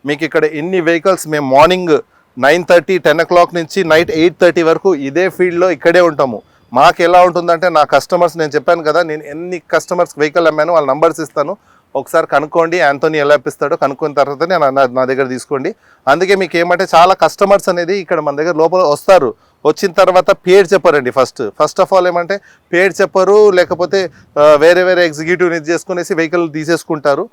మీకు ఇక్కడ ఇన్ని వెహికల్స్ మేము మార్నింగ్ 9:30 10 o'clock నుంచి నైట్ 8:30 వరకు ఇదే ఫీల్డ్లో ఇక్కడే ఉంటాము. మాకు ఎలా ఉంటుందంటే నా కస్టమర్స్, నేను చెప్పాను కదా నేను ఎన్ని కస్టమర్స్ వెహికల్ అమ్మాను వాళ్ళ నంబర్స్ ఇస్తాను, ఒకసారి కనుక్కోండి. యాంథోనీ ఎలా ఇప్పిస్తాడో కనుక్కున్న తర్వాతనే నా దగ్గర తీసుకోండి. అందుకే మీకు ఏమంటే చాలా కస్టమర్స్ అనేది ఇక్కడ మన దగ్గర లోపల వస్తారు. వచ్చిన తర్వాత పేరు చెప్పారండి. ఫస్ట్ ఆఫ్ ఆల్ ఏమంటే పేరు చెప్పరు, లేకపోతే వేరే ఎగ్జిక్యూటివ్ని ఇది చేసుకునేసి వెహికల్ తీసేసుకుంటారు.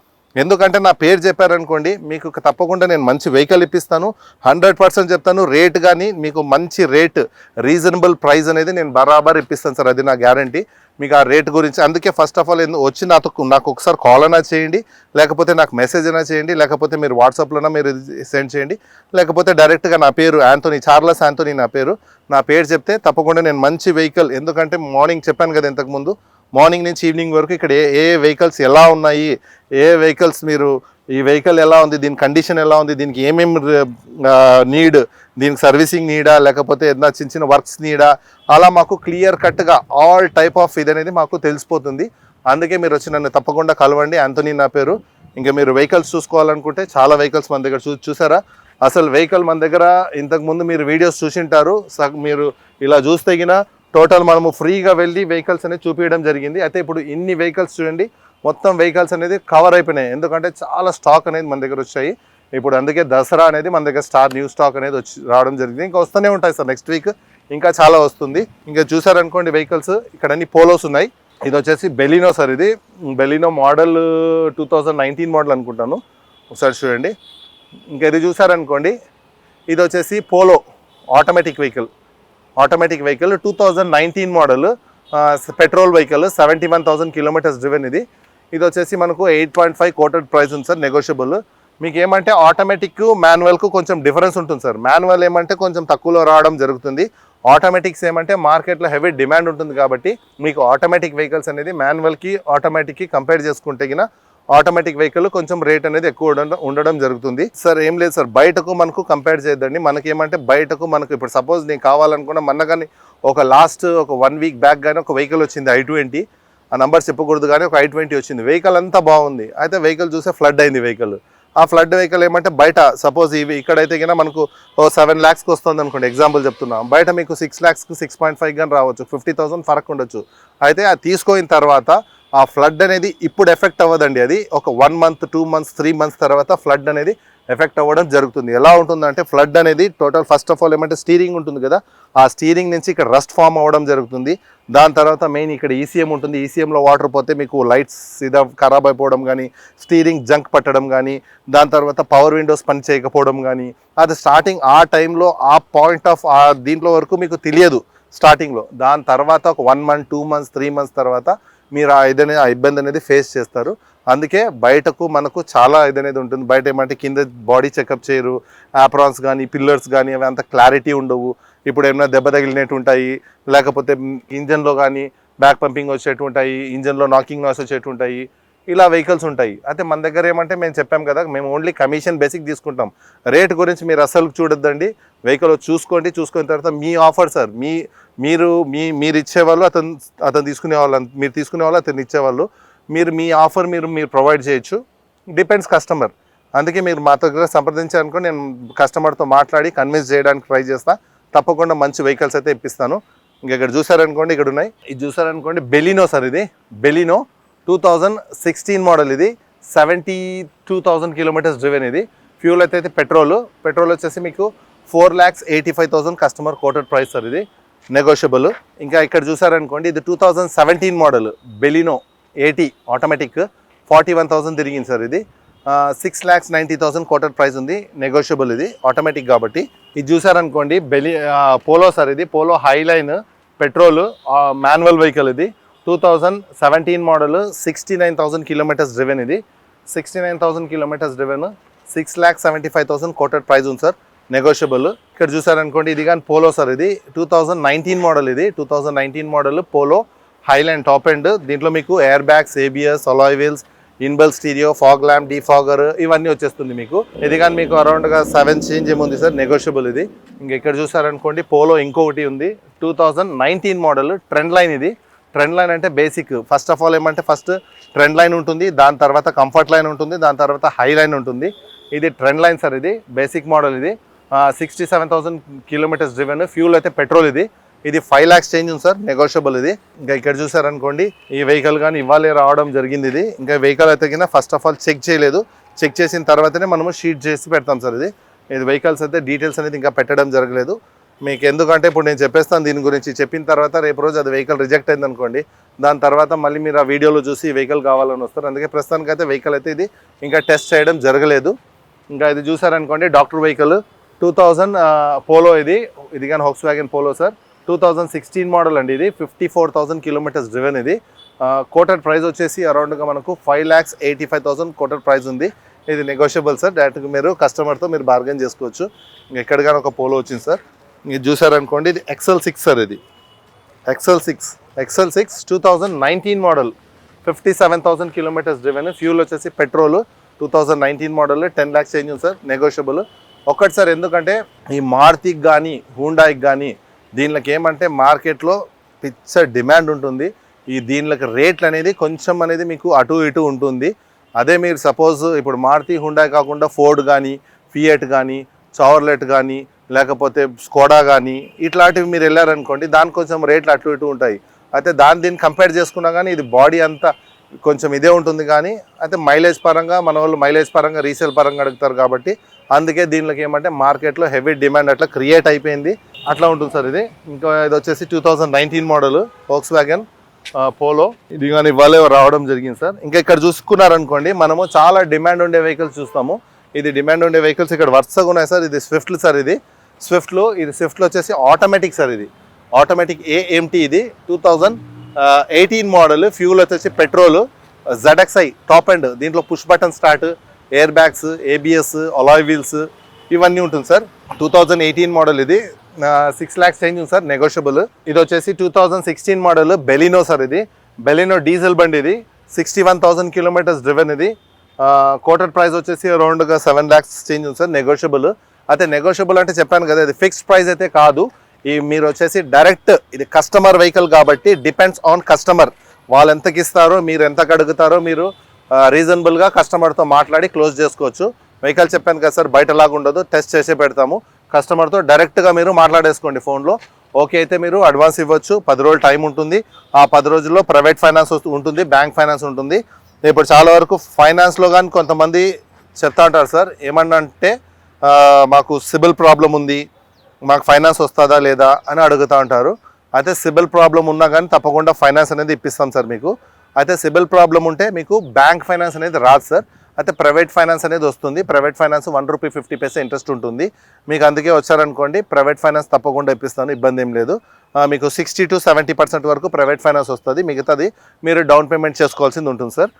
ఎందుకంటే నా పేరు చెప్పారనుకోండి మీకు తప్పకుండా నేను మంచి వెహికల్ ఇప్పిస్తాను, 100% చెప్తాను. రేట్ కానీ మీకు మంచి రేట్, రీజనబుల్ ప్రైస్ అనేది నేను బరాబర్ ఇప్పిస్తాను సార్, అది నా గ్యారంటీ. మీకు ఆ రేట్ గురించి అందుకే ఫస్ట్ ఆఫ్ ఆల్ వచ్చి నాకు ఒకసారి కాల్ అయినా చేయండి, లేకపోతే నాకు మెసేజ్ అయినా చేయండి, లేకపోతే మీరు వాట్సాప్లోనా మీరు సెండ్ చేయండి, లేకపోతే డైరెక్ట్గా నా పేరు యాంథోనీ, చార్లెస్ యాంథోనీ నా పేరు చెప్తే తప్పకుండా నేను మంచి వెహికల్, ఎందుకంటే మార్నింగ్ చెప్పాను కదా ఇంతకుముందు, మార్నింగ్ నుంచి ఈవినింగ్ వరకు ఇక్కడ ఏ వెహికల్స్ ఎలా ఉన్నాయి, ఏ వెహికల్స్ మీరు ఈ వెహికల్ ఎలా ఉంది, దీని కండిషన్ ఎలా ఉంది, దీనికి ఏమేమి నీడ్, దీనికి సర్వీసింగ్ నీడా లేకపోతే ఏదైనా చిన్న వర్క్స్ నీడా, అలా మాకు క్లియర్ కట్గా ఆల్ టైప్ ఆఫ్ ఇది అనేది మాకు తెలిసిపోతుంది. అందుకే మీరు వచ్చి నన్ను తప్పకుండా కలవండి. యాంథోనీ నా పేరు. ఇంకా మీరు వెహికల్స్ చూసుకోవాలనుకుంటే చాలా వెహికల్స్ మన దగ్గర చూసారా. అసలు వెహికల్ మన దగ్గర ఇంతకుముందు మీరు వీడియోస్ చూసింటారు. మీరు ఇలా చూస్తే గిన టోటల్ మనము ఫ్రీగా వెళ్ళి వెహికల్స్ అనేది చూపించడం జరిగింది. అయితే ఇప్పుడు ఇన్ని వెహికల్స్ చూడండి, మొత్తం వెహికల్స్ అనేది కవర్ అయిపోయినాయి. ఎందుకంటే చాలా స్టాక్ అనేది మన దగ్గర వచ్చాయి ఇప్పుడు. అందుకే దసరా అనేది మన దగ్గర న్యూ స్టాక్ అనేది రావడం జరిగింది. ఇంకా వస్తూనే ఉంటాయి సార్, నెక్స్ట్ వీక్ ఇంకా చాలా వస్తుంది. ఇంకా చూసారనుకోండి వెహికల్స్ ఇక్కడ అన్ని పోలోస్ ఉన్నాయి. ఇది వచ్చేసి బెలినో సార్, ఇది బెలినో మోడల్ 2019 మోడల్ అనుకుంటాను, ఒకసారి చూడండి. ఇంకా ఇది చూసారనుకోండి, ఇది వచ్చేసి polo automatic vehicle 2019 model petrol vehicle, 71,000 kilometres driven. ఇది వచ్చేసి మనకు 8.5 కోటెడ్ ప్రైస్ ఉంది సార్, నెగోషియబుల్. మీకు ఏమంటే ఆటోమేటిక్ మాన్యువల్కు కొంచెం డిఫరెన్స్ ఉంటుంది సార్. మాన్యువల్ ఏమంటే కొంచెం తక్కువలో రావడం జరుగుతుంది, ఆటోమేటిక్స్ ఏమంటే మార్కెట్లో హెవీ డిమాండ్ ఉంటుంది. కాబట్టి మీకు ఆటోమేటిక్ వెహికల్స్ అనేది మాన్యువల్కి ఆటోమేటిక్కి కంపేర్ చేసుకుంటే గిన ఆటోమేటిక్ వెహికల్ కొంచెం రేట్ అనేది ఎక్కువ ఉండడం జరుగుతుంది సార్. ఏం లేదు సార్, బయటకు మనకు కంపేర్ చేయొద్దండి. మనకి ఏమంటే బయటకు మనకు ఇప్పుడు సపోజ్ నేను కావాలనుకున్నా మొన్న కానీ ఒక 1 వీక్ బ్యాక్ కానీ ఒక వెహికల్ వచ్చింది i20, ఆ నెంబర్ చెప్పకూడదు కానీ ఒక i20 వచ్చింది. వెహికల్ అంతా బాగుంది. అయితే వెహికల్ చూస్తే ఫ్లడ్ అయింది వెహికల్. ఆ ఫ్లడ్ వెహికల్ ఏమంటే బయట సపోజ్ ఇక్కడైతే కన్నా మనకు 7 lakhsకి వస్తుంది అనుకోండి, ఎగ్జాంపుల్ చెప్తున్నాం. బయట మీకు 6 lakhsకి 6.5 కానీ రావచ్చు, 50,000 ఫరక్ ఉండొచ్చు. అయితే అది తీసుకున్న తర్వాత ఆ ఫ్లడ్ అనేది ఇప్పుడు ఎఫెక్ట్ అవ్వదండి. అది ఒక 1 month 2 months 3 months తర్వాత ఫ్లడ్ అనేది ఎఫెక్ట్ అవ్వడం జరుగుతుంది. ఎలా ఉంటుందంటే ఫ్లడ్ అనేది టోటల్ ఫస్ట్ ఆఫ్ ఆల్ ఏమంటే స్టీరింగ్ ఉంటుంది కదా, ఆ స్టీరింగ్ నుంచి ఇక్కడ రస్ట్ ఫామ్ అవ్వడం జరుగుతుంది. దాని తర్వాత మెయిన్ ఇక్కడ ఈసీఎం ఉంటుంది. ఈసీఎంలో వాటర్ పోతే మీకు లైట్స్ ఖరాబ్ అయిపోవడం కానీ, స్టీరింగ్ జంక్ పట్టడం కానీ, దాని తర్వాత పవర్ విండోస్ పని చేయకపోవడం కానీ, అది స్టార్టింగ్ ఆ టైంలో ఆ పాయింట్ ఆఫ్ దీంట్లో వరకు మీకు తెలియదు స్టార్టింగ్లో. దాని తర్వాత ఒక 1 month 2 months 3 months తర్వాత మీరు ఆ ఇబ్బంది అనేది ఫేస్ చేస్తారు. అందుకే బయటకు మనకు చాలా ఇదనేది ఉంటుంది. బయట ఏమంటే కింద బాడీ చెకప్ చేయరు, ఆప్రాన్స్ కానీ పిల్లర్స్ కానీ అవి అంత క్లారిటీ ఉండవు. ఇప్పుడు ఏమైనా దెబ్బ తగిలినట్టు ఉంటాయి, లేకపోతే ఇంజన్లో కానీ బ్యాక్ పంపింగ్ వచ్చేట్టు ఉంటాయి, ఇంజన్లో నాకింగ్ నాయిస్ వచ్చేట్టు ఉంటాయి, ఇలా వెహికల్స్ ఉంటాయి. అయితే మన దగ్గర ఏమంటే మేము చెప్పాం కదా, మేము ఓన్లీ కమిషన్ బేసిక్ తీసుకుంటాం. రేట్ గురించి మీరు అసలు చూడొద్దండి. వెహికల్ చూసుకోండి, చూసుకున్న తర్వాత మీ ఆఫర్ సార్, మీరు ఇచ్చేవాళ్ళు అతను తీసుకునేవాళ్ళు, మీరు తీసుకునేవాళ్ళు అతను ఇచ్చేవాళ్ళు, మీ ఆఫర్ మీరు ప్రొవైడ్ చేయొచ్చు. Depends customer. అందుకే మీరు మా దగ్గర సంప్రదించారనుకో, నేను కస్టమర్తో మాట్లాడి కన్విన్స్ చేయడానికి ట్రై చేస్తా. తప్పకుండా మంచి వెహికల్స్ అయితే ఇప్పిస్తాను. ఇంకా ఇక్కడ చూసారనుకోండి, ఇక్కడ ఉన్నాయి. ఇది చూసారనుకోండి బెలినో సార్, ఇది బెలినో 2016 మోడల్. ఇది 72,000 కిలోమీటర్స్ డ్రివెన్. ఇది ఫ్యూల్ అయితే పెట్రోల్ వచ్చేసి మీకు 4,85,000 కస్టమర్ కోటెడ్ ప్రైస్ సార్, ఇది నెగోషియబుల్. ఇంకా ఇక్కడ చూసారనుకోండి, ఇది 2017 మోడల్ బెలినో 80 ఆటోమేటిక్, 41,000 తిరిగింది సార్. ఇది 6,90,000 కోటెడ్ ప్రైస్ ఉంది, నెగోషియబుల్. ఇది ఆటోమేటిక్ కాబట్టి. ఇది చూసారనుకోండి పోలో సార్, ఇది polo highline petrol manual vehicle. ఇది 2017 మోడల్, 69,000 కిలోమీటర్స్ డ్రివెన్. ఇది 69,000 కిలోమీటర్స్ డ్రివెన్, 6,75,000 కోటెడ్ ప్రైస్ ఉంది సార్, నెగోషియబుల్. ఇక్కడ చూసారనుకోండి, ఇది కానీ పోలో సార్, ఇది 2019 మోడల్. ఇది 2019 model Polo highline top end. దీంట్లో మీకు air bags, ABS, alloy wheels, inbuilt stereo, fog lamp, defogger ఇవన్నీ వచ్చేస్తుంది మీకు. ఇది కానీ మీకు అరౌండ్గా 7 చేంజ్ ఏముంది సార్, నెగోషియబుల్. ఇది ఇంకా ఇక్కడ చూసారనుకోండి పోలో ఇంకొకటి ఉంది 2019 మోడల్ ట్రెండ్ లైన్. ఇది ట్రెండ్ లైన్ అంటే బేసిక్. ఫస్ట్ ఆఫ్ ఆల్ ఏమంటే ఫస్ట్ ట్రెండ్ లైన్ ఉంటుంది, దాని తర్వాత కంఫర్ట్ లైన్ ఉంటుంది, దాని తర్వాత హై లైన్ ఉంటుంది. ఇది ట్రెండ్ లైన్ సార్, ఇది బేసిక్ మోడల్, ఇది 67,000 కిలోమీటర్స్ డ్రివెన్, ఫ్యూల్ అయితే పెట్రోల్, ఇది 5 lakhs చేంజ్ ఉంది సార్, నెగోషియబుల్. ఇది ఇంకా ఇక్కడ చూసారనుకోండి, ఈ వెహికల్ కానీ ఇవ్వాలి రావడం జరిగింది. ఇది ఇంకా వెహికల్ అయితే కింద ఫస్ట్ ఆఫ్ ఆల్ చెక్ చేయలేదు, చెక్ చేసిన తర్వాతనే మనము షీట్ చేసి పెడతాం సార్. ఇది వెహికల్స్ అయితే డీటెయిల్స్ అనేది ఇంకా పెట్టడం జరగలేదు మీకు. ఎందుకంటే ఇప్పుడు నేను చెప్పేస్తాను దీని గురించి, చెప్పిన తర్వాత రేపు రోజు అది వెహికల్ రిజెక్ట్ అయింది అనుకోండి, దాని తర్వాత మళ్ళీ మీరు ఆ వీడియోలో చూసి ఈ వెహికల్ కావాలని వస్తారు. అందుకే ప్రస్తుతానికైతే వెహికల్ అయితే ఇది ఇంకా టెస్ట్ చేయడం జరగలేదు. ఇంకా ఇది చూసారనుకోండి, డాక్టర్ వెహికల్ 2000 పోలో, ఇది కానీ Volkswagen పోలో సార్, 2016 మోడల్ అండి. ఇది 54,000 కిలోమీటర్స్ డ్రివెన్. ఇది కోటెడ్ ప్రైస్ వచ్చేసి అరౌండ్గా మనకు 5,85,000 కోటెడ్ ప్రైస్ ఉంది. ఇది నెగోషియబుల్ సార్, డైరెక్ట్గా మీరు కస్టమర్తో మీరు బార్గెన్ చేసుకోవచ్చు. ఎక్కడ కానీ ఒక పోలో వచ్చింది సార్. ఇది చూసారనుకోండి, ఇది XL6 సార్, ఇది XL6 2019 model, 57,000 kilometres driven, fuel వచ్చేసి పెట్రోల్, 2019 మోడల్, 10 lakhs చేంజ్ ఉంది సార్, నెగోషియబుల్. ఒకటి సార్, ఎందుకంటే ఈ మారుతికి కానీ హూండాయికి కానీ దీనికి ఏమంటే మార్కెట్లో పిచ్చ డిమాండ్ ఉంటుంది. దీనికి రేట్లు అనేది కొంచెం అనేది మీకు అటు ఇటు ఉంటుంది. అదే మీరు సపోజ్ ఇప్పుడు మారుతి హుండాయ్ కాకుండా ఫోర్డ్ కానీ, ఫియట్ కానీ, చవర్లెట్ కానీ, లేకపోతే స్కోడా కానీ ఇట్లాంటివి మీరు వెళ్ళారనుకోండి, దానికి కొంచెం రేట్లు అటు ఇటు ఉంటాయి. అయితే దీన్ని కంపేర్ చేసుకున్నా కానీ ఇది బాడీ అంతా కొంచెం ఇదే ఉంటుంది. కానీ అయితే మైలేజ్ పరంగా మన వాళ్ళు మైలేజ్ పరంగా రీసేల్ పరంగా అడుగుతారు కాబట్టి అందుకే దీనికి ఏమంటే మార్కెట్లో హెవీ డిమాండ్ అట్లా క్రియేట్ అయిపోయింది, అట్లా ఉంటుంది సార్. ఇది ఇంకా ఇది వచ్చేసి 2019 మోడల్ Volkswagen పోలో, ఇది కానీ ఇవ్వాలే రావడం జరిగింది సార్. ఇంకా ఇక్కడ చూసుకున్నారనుకోండి, మనము చాలా డిమాండ్ ఉండే వెహికల్స్ చూస్తాము. ఇది డిమాండ్ ఉండే వెహికల్స్ ఇక్కడ వరుసగా ఉన్నాయి సార్. ఇది స్విఫ్ట్ సార్, ఇది స్విఫ్ట్లో వచ్చేసి ఆటోమేటిక్ సార్, ఇది ఆటోమేటిక్ AMT, ఇది 2018 మోడల్, ఫ్యూల్ వచ్చేసి పెట్రోల్, ZXi టాప్ ఎండ్, దీంట్లో push button start, air bags, ABS, alloy wheels ఇవన్నీ ఉంటుంది సార్. 2018 మోడల్, ఇది 6 lakhs చేంజ్ ఉంది సార్, నెగోషియబుల్. ఇది వచ్చేసి 2016 మోడల్ బెలినో సార్, ఇది బెలినో డీజిల్ బండి, ఇది 61,000 కిలోమీటర్స్ డ్రివెన్. ఇది కోటెడ్ ప్రైస్ వచ్చేసి అరౌండ్గా 7 lakhs చేంజ్ ఉంది సార్, నెగోషియబుల్. అయితే నెగోషియబుల్ అంటే చెప్పాను కదా, ఇది ఫిక్స్డ్ ప్రైస్ అయితే కాదు. మీరు వచ్చేసి డైరెక్ట్ ఇది కస్టమర్ వెహికల్ కాబట్టి డిపెండ్స్ ఆన్ కస్టమర్, వాళ్ళు ఎంతకి ఇస్తారో, మీరు ఎంతకు అడుగుతారో మీరు రీజనబుల్గా కస్టమర్తో మాట్లాడి క్లోజ్ చేసుకోవచ్చు. వెహికల్ చెప్పాను కదా సార్, బయటలాగా ఉండదు, టెస్ట్ చేసే పెడతాము. కస్టమర్తో డైరెక్ట్గా మీరు మాట్లాడేసుకోండి ఫోన్లో. ఓకే అయితే మీరు అడ్వాన్స్ ఇవ్వచ్చు, 10 రోజులు టైం ఉంటుంది. ఆ 10 రోజుల్లో ప్రైవేట్ ఫైనాన్స్ ఉంటుంది, బ్యాంక్ ఫైనాన్స్ ఉంటుంది. ఇప్పుడు చాలా వరకు ఫైనాన్స్లో కానీ కొంతమంది చెప్తా ఉంటారు సార్, ఏమన్నా అంటే మాకు సిబిల్ ప్రాబ్లం ఉంది, మాకు ఫైనాన్స్ వస్తుందా లేదా అని అడుగుతూ ఉంటారు. అయితే సిబిల్ ప్రాబ్లం ఉన్నా కానీ తప్పకుండా ఫైనాన్స్ అనేది ఇప్పిస్తాం సార్ మీకు. అయితే సిబిల్ ప్రాబ్లం ఉంటే మీకు బ్యాంక్ ఫైనాన్స్ అనేది రాదు సార్. అయితే ప్రైవేట్ ఫైనాన్స్ అనేది వస్తుంది. ప్రైవేట్ ఫైనాన్స్ ₹1.50 ఇంట్రెస్ట్ ఉంటుంది మీకు. అందుకే వచ్చారనుకోండి, ప్రైవేట్ ఫైనాన్స్ తప్పకుండా ఇప్పిస్తాను, ఇబ్బంది ఏం లేదు. మీకు 60 to 70% వరకు ప్రైవేట్ ఫైనాన్స్ వస్తుంది. మిగతాది మీరు డౌన్ పేమెంట్ చేసుకోవాల్సింది ఉంటుంది సార్.